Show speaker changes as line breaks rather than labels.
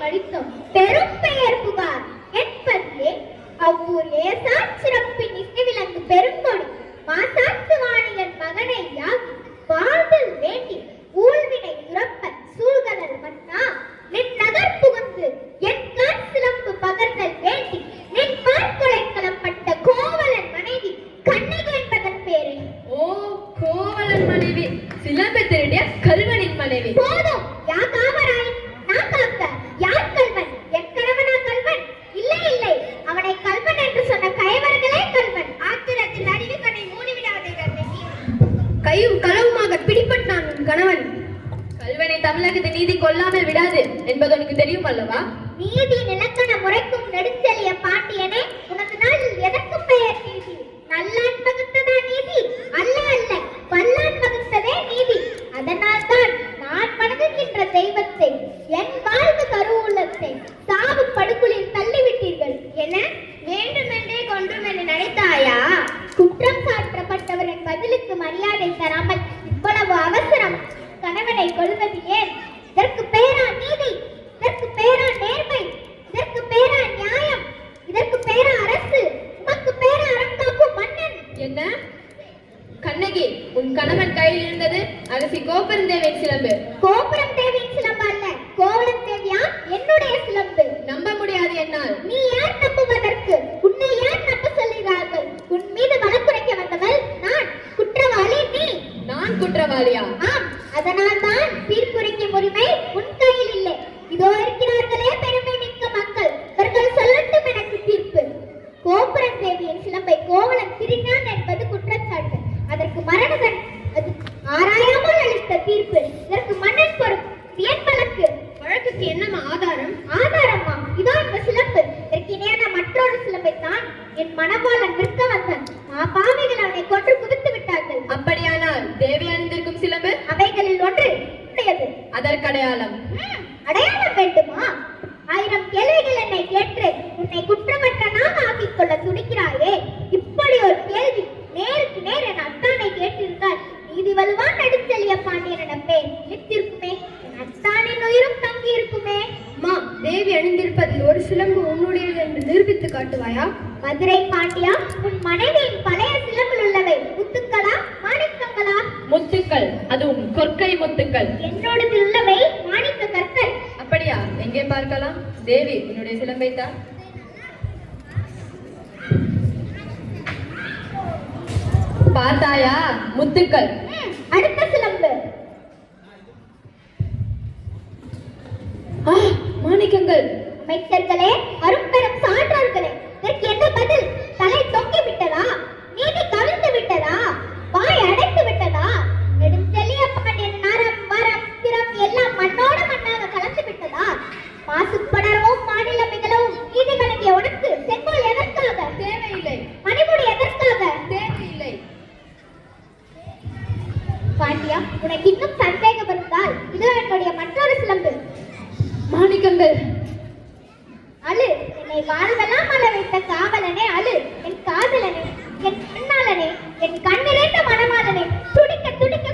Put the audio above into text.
அளித்தோம் பெரும் பெயர் புகார் என்பதே அவ்வூர் ஏசாட் சிறப்பின் இசைவிலங்கு பெருங்கொடி மாசாத்து வாணியன் மகனை யாகி வாழ்தல் வேண்டி ஊழ்வினை துறப்ப சூழ்கடல் மன்னா நின் நகர் புகுந்து என் கான் சிலம்பு பகர்தல் வேண்டி நின் பார்க்கொலை களப்பட்ட கோவலன் மனைவி கண்ணகி என்பதன் பேரை.
ஓ, கோவலன் மனைவி, சிலம்பு திருடிய கல்வனின் மனைவி.
போதும், யா காமராய், நான் காக்க யார் கல்வன்? என் கணவனா கல்வன்? இல்லை இல்லை, அவனை கல்வன் என்று சொன்ன கயவர்களே கல்வன். ஆத்திரத்தில் அறிவு கண்ணை மூடிவிடாதே கண்ணகி.
கையும் களவுமாக பிடிபட்டான் உன் கணவன். கல்வனை தமிழகத்தை நீதி கொல்லாமல் விடாது என்பது உனக்கு தெரியும் அல்லவா?
நீதி நிலக்கண முறைக்கும் நெடுஞ்செழிய பாண்டியனே, உனது நாளில் எதற்கும் பெயர் நீதி? நல்லான் வகுத்ததா நீதி? அல்ல அல்ல, வல்லான் வகுத்ததே நீதி. அதனால்தான் நான் வணங்குகின்ற தெய்வத்தை, என் வாழ்வு கருவூலத்தை சாவு படுகுழில் தள்ளிவிட்டீர்கள். என வேண்டுமென்றே கொன்றும் என நினைத்தாயா? குற்றம் சாட்டப்பட்டவரின் பதிலுக்கு மரியாதை தராமல் இவ்வளவு அவசரம். கணவனை கொள்வது ஏன்? இதற்கு பேரா நீதி? இதற்கு பேரா நேர்மை? இதற்கு பேரா நியாயம்? இதற்கு பேரா அரசு? உமக்கு பேரா அறம் காக்கும் மன்னன்?
என்ன கண்ணகி, உன் கணவன் கையில் இருந்தது அரசி கோபுரம் தேவியின் சிலம்பு.
கோபுரம் தேவியின் சிலம்பு அல்ல, கோவலன் தேவியா என்னுடைய சிலம்பு.
நம்ப முடியாது என்னால்.
நீ யார் நம்புவதற்கு? உன்னை யார் நம்ப சொல்கிறார்கள்? உன் மீது வழக்குரைக்க வந்தவள் நான், குற்றவாளி நீ.
நான் குற்றவாளியா?
ஆம், அதனால் தான் தீர்ப்புரைக்கும் உரிமை உன் கையில் இல்லை. இதோ இருக்கிறார்களே பெருமை மிக்க மக்கள், இவர்கள் சொல்லட்டும் எனக்கு தீர்ப்பு. கோபுரம் தேவியின் சிலம்பை கோவலன் திருடினான் என்பது குற்றச்சாட்டு. அதற்கு மரணதன் அது ஆராயாமல் அளித்த தீர்ப்பு. இதற்கு மன்னன் பொறுப்பு. ஏன் வழக்கு?
வழக்குக்கு என்னமா ஆதாரம்?
ஆதாரமா? இதோ இந்த சிலம்பு. இதற்கு இணையான மற்றொரு சிலம்பை தான் என் மணவாளன் விற்க வந்தான். பாவிகள் அவனை கொன்று குவித்து விட்டார்கள்.
அப்படியானால் தேவி அணிந்திருக்கும் சிலம்பு?
அவைகளில் ஒன்று உடையது.
அதற்கு அடையாளம்?
அடையாளம் வேண்டுமா? 1000 கேள்விகள் என்னை கேட்டு உன்னை குற்றமற்றனாக ஆக்கிக் கொள்ள துடிக்கிறாயே. இப்படி ஒரு கேள்வி நேருக்கு நேர் என் அத்தானை கேட்டிருந்தால் நீதி வலுவான் நெடுஞ்செழிய பாண்டியன் என பேர் நிலைத்திருக்குமே. என் அத்தானின் உயிரும் தங்கி இருக்குமே.
அம்மா, தேவி அணிந்திருப்பதில் ஒரு சிலம்பு உன்னுடையது என்று நிரூபித்து காட்டுவாயா?
மதுரை பாண்டியா, உன் மனைவியின் பழைய சிலம்பில் உள்ளவை முத்துக்களா மாணிக்கங்களா?
முத்துக்கள், அதுவும் கொற்கை முத்துக்கள்.
என்னோடது உள்ளவை மாணிக்க கற்கள்.
அப்படியா? எங்கே பார்க்கலாம். தேவி, உன்னுடைய சிலம்பை தான். பார்த்தாயா? முத்துக்கள்.
அடுத்த சிலம்பு.
மாணிக்கங்கள்.
அமைச்சர்களே, அரும்பெரும் சான்றோர்களே, இதற்கு என்ன பதில்? தலை தொங்கி விட்டதா? நீதி கவிழ்ந்து விட்டதா? வாய் அடைத்து விட்டதா? நெடுஞ்செழிய பாண்டியன் நரம் வரம் திறம் எல்லாம் மண்ணோடு மண்ணாக கலந்து விட்டதா? மாசுப்படவும் மாநில மிகளவும் நீதி வழங்கிய உனக்கு செங்கோல் எதற்காக?
தேவையில்லை.
மணிமுடி எதற்காக?
தேவையில்லை.
பாண்டியா, உனக்கு இன்னும் சந்தேகம் இருந்தால் இதோ என்னுடைய மற்றொரு சிலம்பு.
மாணிக்கங்கள்.
அழு, என்னை வாழ்வெல்லாம் அழ வைத்த காவலனே அழு. என் காதலனே, என் கண்ணாளனே, என் கண்ணிலேந்த